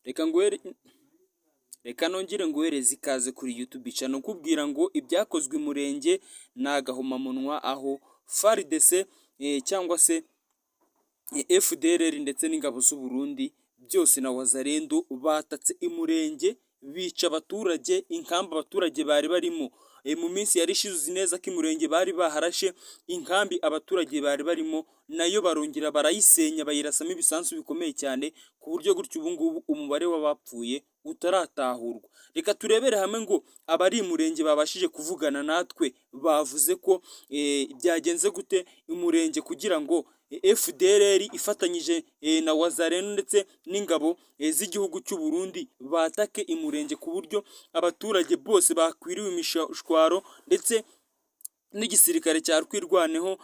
reka nguhere reka nongere nguhereze ikaze kuri YouTube channel kubwira ngo ibyakozwe umurenge ni agahomamunwa, aho FARDC cyangwa se FDLR ndetse n'ingabo z'u Burundi byose na Wazalendo batatse imurenge, bica abaturage, inkamba abaturage bari barimo. Mu minsi yari ishize neza ko imurenge bari baharashe inkambi abaturage bari barimo, nayo barongera barayisenya, bayirasamo ibisansu bikomeye cyane, ku buryo gutyo ubu ngubu umubare w'abapfuye utaratahurwa. Reka turebere hamwe ngo abari imurenge babashije kuvugana natwe bavuze ko byagenze gute imurenge kugira ngo FDLR ifatanyije na Wazalendo ndetse n'ingabo z'igihugu cy'u Burundi batake imurenge, ku buryo abaturage bose bakwiriwe imishwaro ndetse n'igisirikare cya Rwirwaneho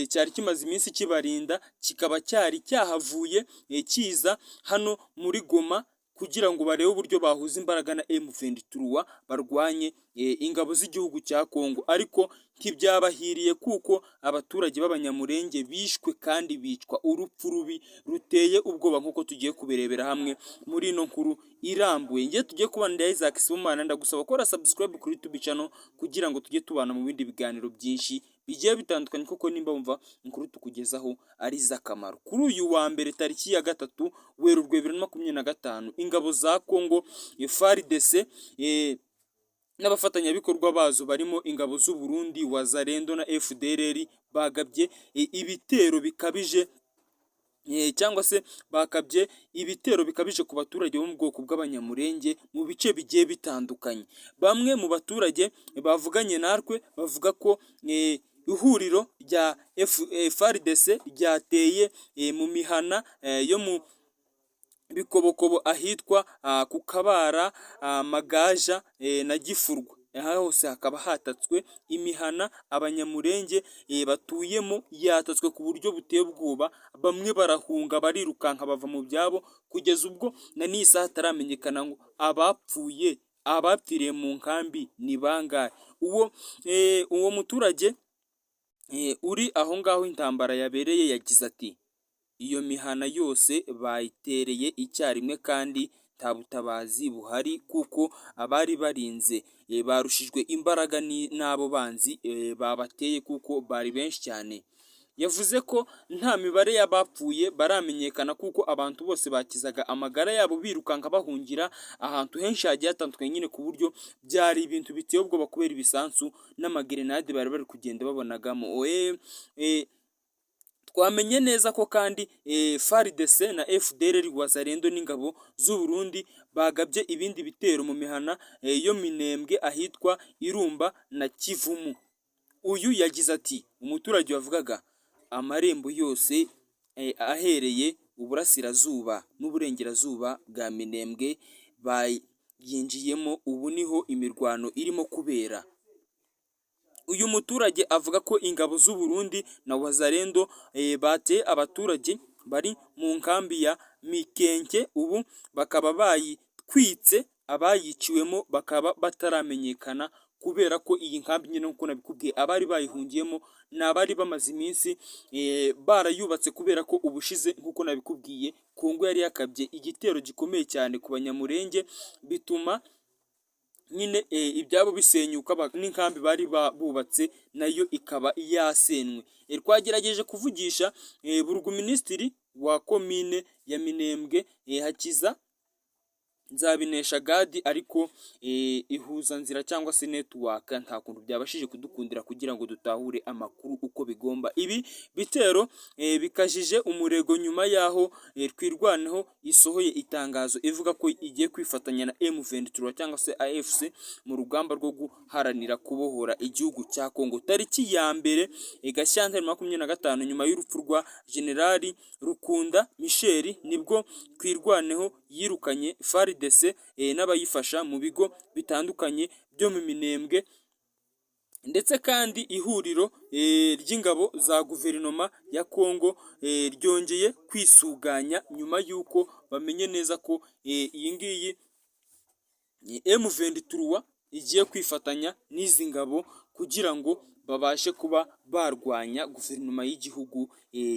cyari kimaze iminsi kibarinda, kikaba cyari cyahavuye kiza hano muri Goma kugira ngo barebe uburyo bahuza imbaraga na M23 barwanye ingabo z'igihugu cya Kongo, ariko ntibyabahiriye kuko abaturage b'abanyamurenge bishwe kandi bicwa urupfu rubi ruteye ubwoba, nk'uko tugiye kubirebera hamwe muri ino nkuru irambuye. Ngiye tugiye kubana na Isaac Sibomana, ndagusaba gukora subscribe kuri YouTube channel kugira ngo tujye tubana mu bindi biganiro byinshi bigiye bitandukanye, kuko nimba wumva inkuru tukugezaho ari z'akamaro. Kuri uyu wa mbere tariki ya 3 Werurwe 2025 ingabo za Kongo FARDC n'abafatanyabikorwa bazo barimo ingabo z'u Burundi, Wazalendo na FDLR bagabye ibitero bikabije cyangwa se bakabye ibitero bikabije ku baturage bo mu bwoko bw'abanyamurenge mu bice bigiye bitandukanye. Bamwe mu baturage bavuganye natwe bavuga ko ihuriro rya FARDC ryateye mu mihana yo mu Bikobokobo ahitwa ku Kabara, Magaja na Gifurwa. Aha hose hakaba hatatswe imihana abanyamurenge batuyemo, yatatswe ku buryo buteye ubwoba, bamwe barahunga barirukanka bava mu byabo, kugeza ubwo na n'isaha hataramenyekana ngo abapfiriye mu nkambi ni bangahe. Uwo muturage uri aho ngaho intambara yabereye yagize ati iyo mihana yose bayitereye icyarimwe kandi nta butabazi buhari, kuko abari barinze barushijwe imbaraga n'abo banzi babateye kuko bari benshi cyane. Yavuze ko nta mibare y'abapfuye baramenyekana kuko abantu bose bakizaga amagara yabo birukanka bahungira ahantu henshi hagiye hatandukanye, nyine ku buryo byari ibintu biteye ubwoba kubera ibisansu n'amagerenade bari bari kugenda babonagamo. Twamenye neza ko kandi FARDC na FDLR, Wazalendo n'ingabo z'u Burundi bagabye ibindi bitero mu mihana yo Minembwe ahitwa Irumba na Kivumu. Uyu yagize ati umuturage wavugaga amarembo yose ahereye uburasirazuba n'uburengerazuba bwa Minembwe bayinjiyemo, ubu niho imirwano irimo kubera. Uyu muturage avuga ko ingabo z'u Burundi na Wazalendo bateye abaturage bari mu nkambi ya Mikenke, ubu bakaba bayitwitse, abayiciwemo bakaba bataramenyekana, kubera ko iyi nkambi nyine nk'uko nabikubwiye abari bayihungiyemo ni abari bamaze iminsi barayubatse, kubera ko ubushize nk'uko nabikubwiye Kongo yari yakabye igitero gikomeye cyane ku banyamurenge, bituma nyine ibyabo bisenyuka n'inkambi bari bubatse nayo ikaba yasenwe. Twagerageje kuvugisha buruguminiስትiri wa komine ya Minembwe Hakiza Nzabinesha Gadi, ariko ihuza nzira cyangwa se network nta kuntu byabashije kudukundira kugira ngo dutahure amakuru uko bigomba. Ibi bitero bikajije umurego nyuma yaho Twirwaneho isohoye itangazo ivuga ko igiye kwifatanya na M23 cyangwa se AFC mu rugamba rwo guharanira kubohora igihugu cya Kongo. Tariki ya mbere Gashyantare 2025 nyuma y'urupfu rwa Generali Rukunda Michel nibwo Twirwaneho yirukanye FARDC n'abayifasha mu bigo bitandukanye byo mu Minembwe, ndetse kandi ihuriro ry'ingabo za guverinoma ya Kongo ryongeye kwisuganya nyuma y'uko bamenye neza ko iyi ngiyi M23 igiye kwifatanya n'izi ngabo kugira ngo babashe kuba barwanya guverinoma y'igihugu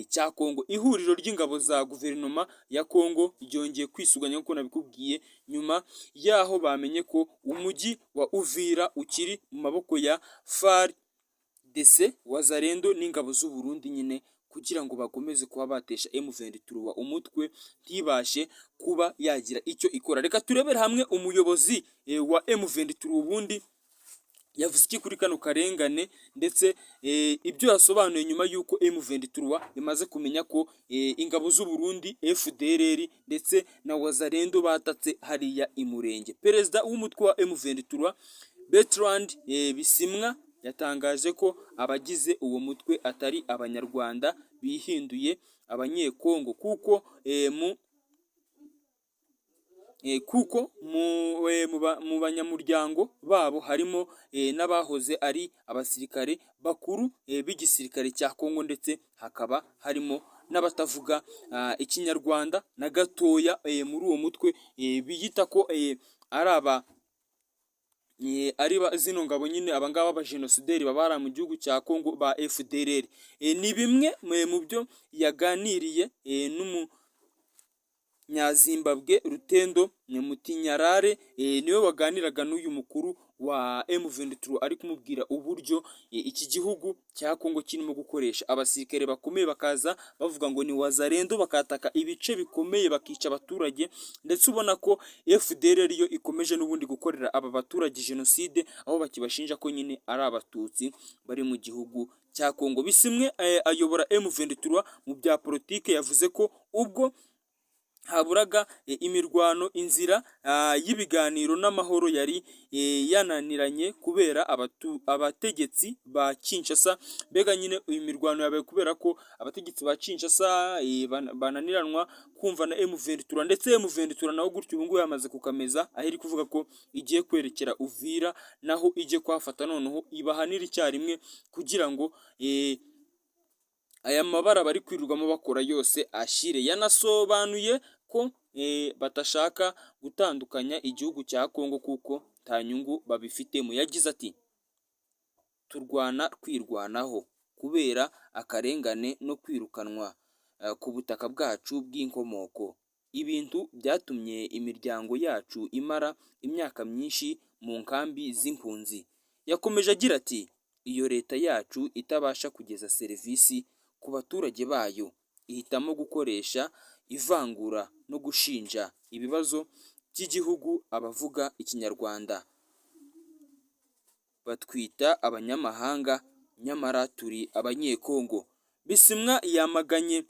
cya Kongo. Ihuriro ry'ingabo za guverinoma ya Kongo ryongeye kwisuganya nk'uko nabikubwiye, nyuma yaho bamenye ko umujyi wa Uvira ukiri mu maboko ya FARDC Wazalendo n'ingabo z'u Burundi nyine, kugira ngo bakomeze kuba batesha M23 umutwe ntibashe kuba yagira icyo ikora. Reka turebere hamwe umuyobozi wa M23 ubundi yavuze iki kuri kano karengane, ndetse ibyo yasobanuye nyuma y'uko M23 imaze kumenya ko ingabo z'u Burundi FDLR ndetse na Wazalendo batatse hariya imurenge. Perezida w'umutwe wa M23 Bertrand Bisimwa yatangaje ko abagize uwo mutwe atari abanyarwanda bihinduye abanyekongo, kuko mu banyamuryango babo harimo n'abahoze ari abasirikare bakuru b'igisirikare cya Kongo, ndetse hakaba harimo n'abatavuga ikinyarwanda na gatoya muri uwo mutwe, biyita ko ari zino ngabo nyine abangaba abajenosideri babara mu gihugu cya Kongo ba FDLR. Ni bimwe mu byo yaganiriye n'umunyazimbabwe Rutendo Mutinyarare, niwe waganiraga n'uyu mukuru wa M23 ari kumubwira uburyo iki gihugu cya Kongo kirimo gukoresha abasirikare bakomeye, bakaza bavuga ngo ni Wazalendo, bakataka ibice bikomeye bakica abaturage, ndetse ubona ko FDLR yo ikomeje n'ubundi gukorera aba baturage jenoside, aho bakibashinja ko nyine ari abatutsi bari mu gihugu cya Kongo. Bisimwe ayobora M23 mu bya politike yavuze ko ubwo haburaga imirwano, inzira y'ibiganiro n'amahoro yari yananiranye kubera abategetsi ba Kinshasa. Mbega nyine imirwano yabaye kubera ko abategetsi ba Kinshasa bananiranwa kumva na M23, ndetse M23 naho gutyo ubu ngubu yamaze kukameza, aho iri kuvuga ko igiye kwerekera Uvira, naho ijye kwafata noneho ibahanira icyarimwe, kugira ngo aya mabara bari kwirirwamo bakora yose ashire. Yanasobanuye ko batashaka gutandukanya igihugu cya Kongo kuko nta nyungu babifitemo. Yagize ati turwana twirwanaho kubera akarengane no kwirukanwa ku butaka bwacu bw'inkomoko, ibintu byatumye imiryango yacu imara imyaka myinshi mu nkambi z'impunzi. Yakomeje agira ati iyo leta yacu itabasha kugeza serivisi ku baturage bayo, ihitamo gukoresha ivangura no gushinja ibibazo by'igihugu abavuga ikinyarwanda. Batwita abanyamahanga nyamara turi abanyekongo. Bisimwa yamaganye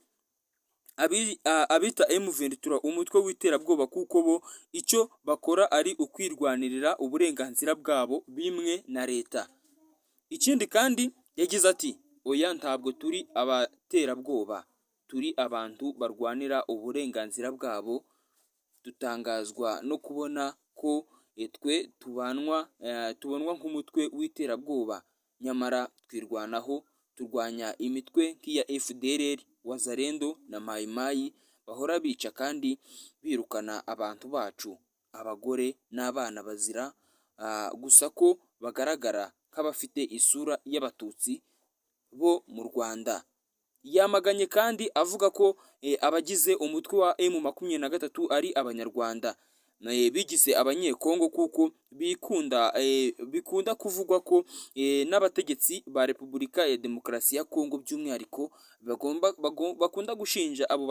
abita M23 umutwe w'iterabwoba, kuko bo icyo bakora ari ukwirwanirira uburenganzira bwabo bimwe na leta. Ikindi kandi yagize ati oya, ntabwo turi abaterabwoba, turi abantu barwanira uburenganzira bwabo. Dutangazwa no kubona ko twe tubonwa nk'umutwe w'iterabwoba, nyamara twirwanaho, turwanya imitwe nk'iya FDLR, Wazalendo na Mai Mai bahora bica kandi birukana abantu bacu, abagore n'abana bazira gusa ko bagaragara nk'abafite isura y'abatutsi bo mu Rwanda. Yamaganye kandi avuga ko abagize umutwe wa M23 ari abanyarwanda bigize abanyekongo, kuko bikunda kuvugwa ko n'abategetsi ba Repubulika ya Demokarasi ya Kongo by'umwihariko bakunda gushinja abo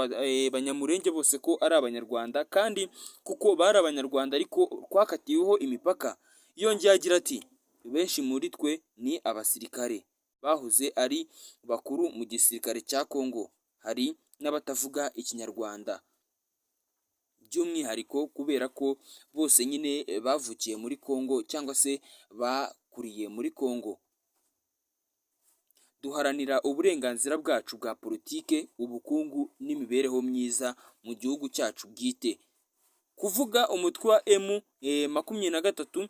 banyamurenge bose ko ari abanyarwanda, kandi kuko bari abanyarwanda ariko twakatiweho imipaka. Yongeye agira ati benshi muri twe ni abasirikare bahoze ari bakuru mu gisirikare cya Kongo, hari n'abatavuga ikinyarwanda, by'umwihariko kubera ko bose nyine bavukiye muri Kongo cyangwa se bakuriye muri Kongo. Duharanira uburenganzira bwacu bwa politike, ubukungu n'imibereho myiza mu gihugu cyacu bwite. Kuvuga umutwe wa M23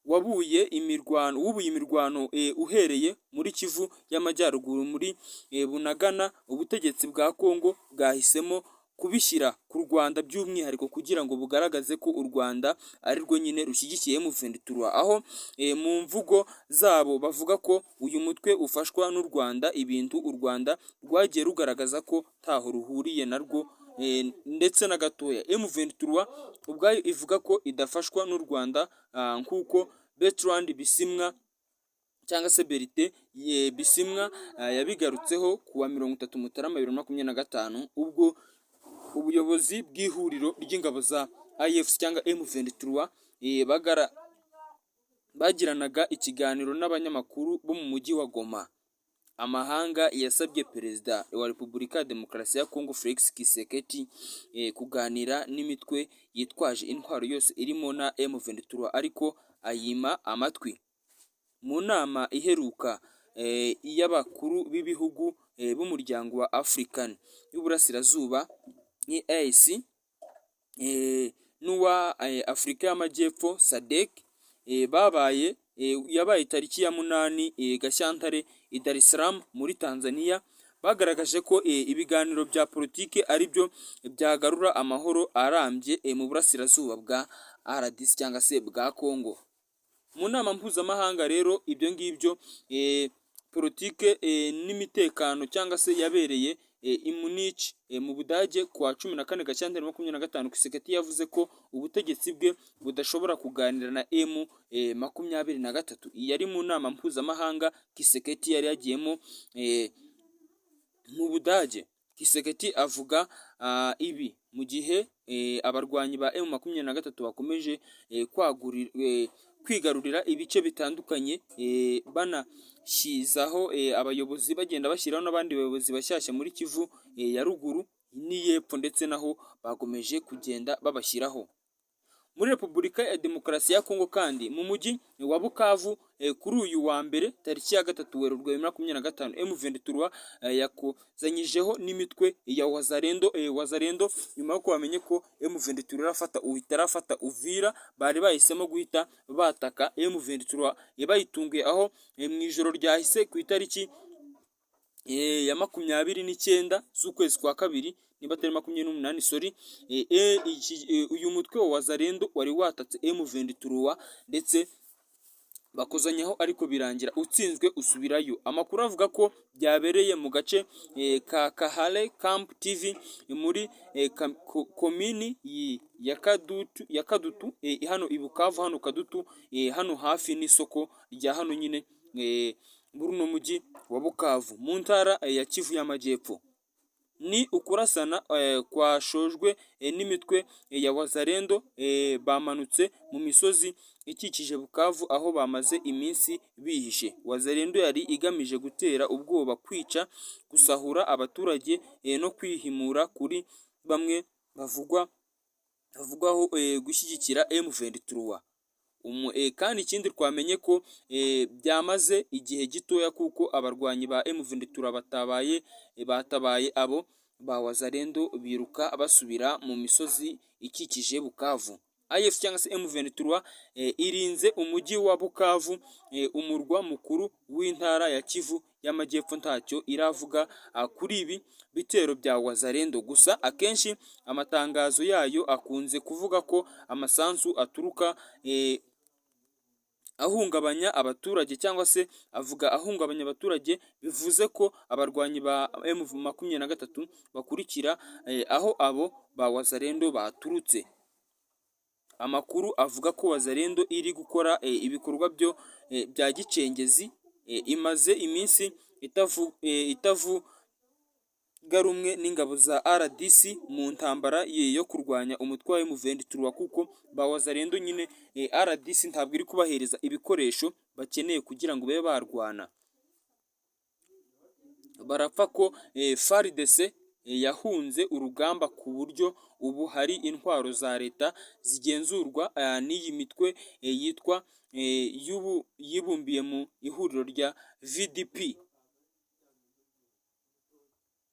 wubuye imirwano uhereye muri Kivu y'Amajyaruguru muri Bunagana, ubutegetsi bwa Kongo bwahisemo kubishyira ku Rwanda by'umwihariko kugira ngo bugaragaze ko u Rwanda ari rwo nyine rushyigikiye M23, aho mu mvugo zabo bavuga ko uyu mutwe ufashwa n'u Rwanda, ibintu u Rwanda rwagiye rugaragaza ko ntaho ruhuriye narwo ndetse na gatoya. M23 ubwayo ivuga ko idafashwa n'u Rwanda nk'uko Bertrand Bisimwa cyangwa se Berite Bisimwa yabigarutseho kuwa 30 Mutarama 2025 ubwo ubuyobozi bw'ihuriro ry'ingabo za AFC cyangwa M23 bagiranaga ikiganiro n'abanyamakuru bo mu mujyi wa Goma. Amahanga yasabye Perezida wa Repubulika ya Demokarasi ya Kongo Felix Tshisekedi kuganira n'imitwe yitwaje intwaro yose irimo na M23 ariko ayima amatwi. Mu nama iheruka y'abakuru b'ibihugu b'umuryango wa African y'Uburasirazuba EAC n'uwa Afurika y'Amajyepfo SADC yabaye tariki ya 8 Gashyantare i Dar es Salaam muri Tanzania, bagaragaje ko ibiganiro bya politike ari byo byagarura amahoro arambye mu burasirazuba bwa RDC cyangwa se bwa Kongo. Mu nama mpuzamahanga rero ibyo ngibyo politike n'imitekano cyangwa se yabereye i Munich mu Budage kuwa 14 Gashyantare 2025, Tshisekedi yavuze ko ubutegetsi bwe budashobora kuganira na M23. Yari mu nama mpuzamahanga Tshisekedi yari yagiyemo mu Budage. Tshisekedi avuga ibi mu gihe abarwanyi ba M23 bakomeje kwigarurira ibice bitandukanye, banashyizaho abayobozi bagenda bashyiraho n'abandi bayobozi bashyashya muri Kivu ya ruguru n'iyepfo, ndetse naho bakomeje kugenda babashyiraho. Muri Repubulika ya Demokarasi ya Kongo kandi mu mujyi wa Bukavu kuri uyu wa mbere tariki ya 3 Werurwe 2025 M23 yakozanyijeho n'imitwe ya Wazalendo nyuma yo bamenye ko M23 itarafata Uvira, bari bahisemo guhita bataka M23 bayitunguye aho mu ijoro ryahise ku itariki ya 29 z'ukwezi kwa kabiri niba atari 28 sorry, uyu mutwe wa Wazalendo wari watatse M23 ndetse bakozanyaho ariko birangira utsinzwe usubirayo. Amakuru avuga ko byabereye mu gace ka Kahale Camp TV muri komini ya Kadutu hano i Bukavu, hano Kadutu hano hafi n'isoko rya hano nyine muri uno mujyi wa Bukavu mu ntara ya Kivu y'Amajyepfo. Ni ukurasana kwashojwe n'imitwe ya Wazalendo bamanutse mu misozi ikikije Bukavu aho bamaze iminsi bihishe. Wazalendo yari igamije gutera ubwoba, kwica, gusahura abaturage no kwihimura kuri bamwe bavugwaho gushyigikira M23. Kandi ikindi twamenye ko byamaze igihe gitoya kuko abarwanyi ba M23 batabaye abo ba Wazalendo biruka basubira mu misozi ikikije Bukavu. AFC cyangwa se M23 irinze umujyi wa Bukavu, umurwa mukuru w'intara ya Kivu y'Amajyepfo. Ntacyo iravuga kuri ibi bitero bya Wazalendo, gusa akenshi amatangazo yayo akunze kuvuga ko amasansu aturuka ahungabanya abaturage cyangwa se avuga ahungabanya abaturage, bivuze ko abarwanyi ba M23 bakurikira aho abo ba Wazalendo baturutse. Amakuru avuga ko Wazalendo iri gukora ibikorwa bya gicengezi, imaze iminsi itavuga rumwe n'ingabo za RDC mu ntambara yo kurwanya umutwe wa M23 kuko ba Wazalendo nyine RDC ntabwo iri kubahereza ibikoresho bakeneye kugira ngo babe barwana. Barapfa ko FARDC yahunze urugamba ku buryo ubu hari intwaro za leta zigenzurwa n'iyi mitwe yibumbiye mu ihuriro rya VDP,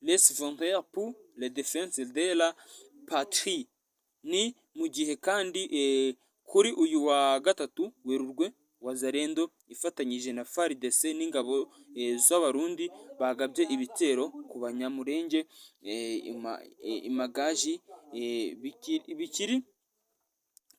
Les Volontaires pour la Défense de la Patrie. Ni mu gihe kandi kuri uyu wa 3 Werurwe Wazalendo ifatanyije na FARDC n'ingabo z'abarundi bagabye ibitero ku banyamurenge imagaji bikiri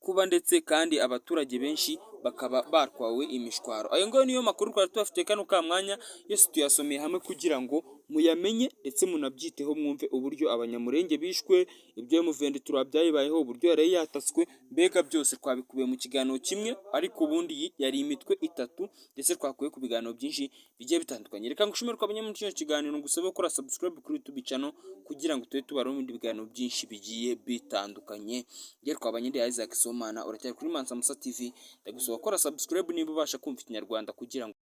kuba, ndetse kandi abaturage benshi bakaba batwawe imishwaro. Ayo ngayo niyo makuru twari tubafite kano ka mwanya, yose tuyasomeye hamwe kugira ngo muyamenye ndetse munabyiteho, mwumve uburyo abanyamurenge bishwe, ibyo M23 byayibayeho, uburyo yari yatatswe, mbega byose twabikubiye mu kiganiro kimwe, ariko ubundi yari imitwe itatu ndetse twakuye ku biganiro byinshi bigiye bitandukanye. Reka ngushimire ko abanyamurenge kino kiganiro, ngusaba gukora subscribe kuri YouTube channel kugira ngo tube tubaraho ibindi biganiro byinshi bigiye bitandukanye. Ngiye twabanye ndi Isaac Somana, uracyari kuri Mansa Musa TV, ndagusaba gukora subscribe niba ubasha kumva Ikinyarwanda kugira ngo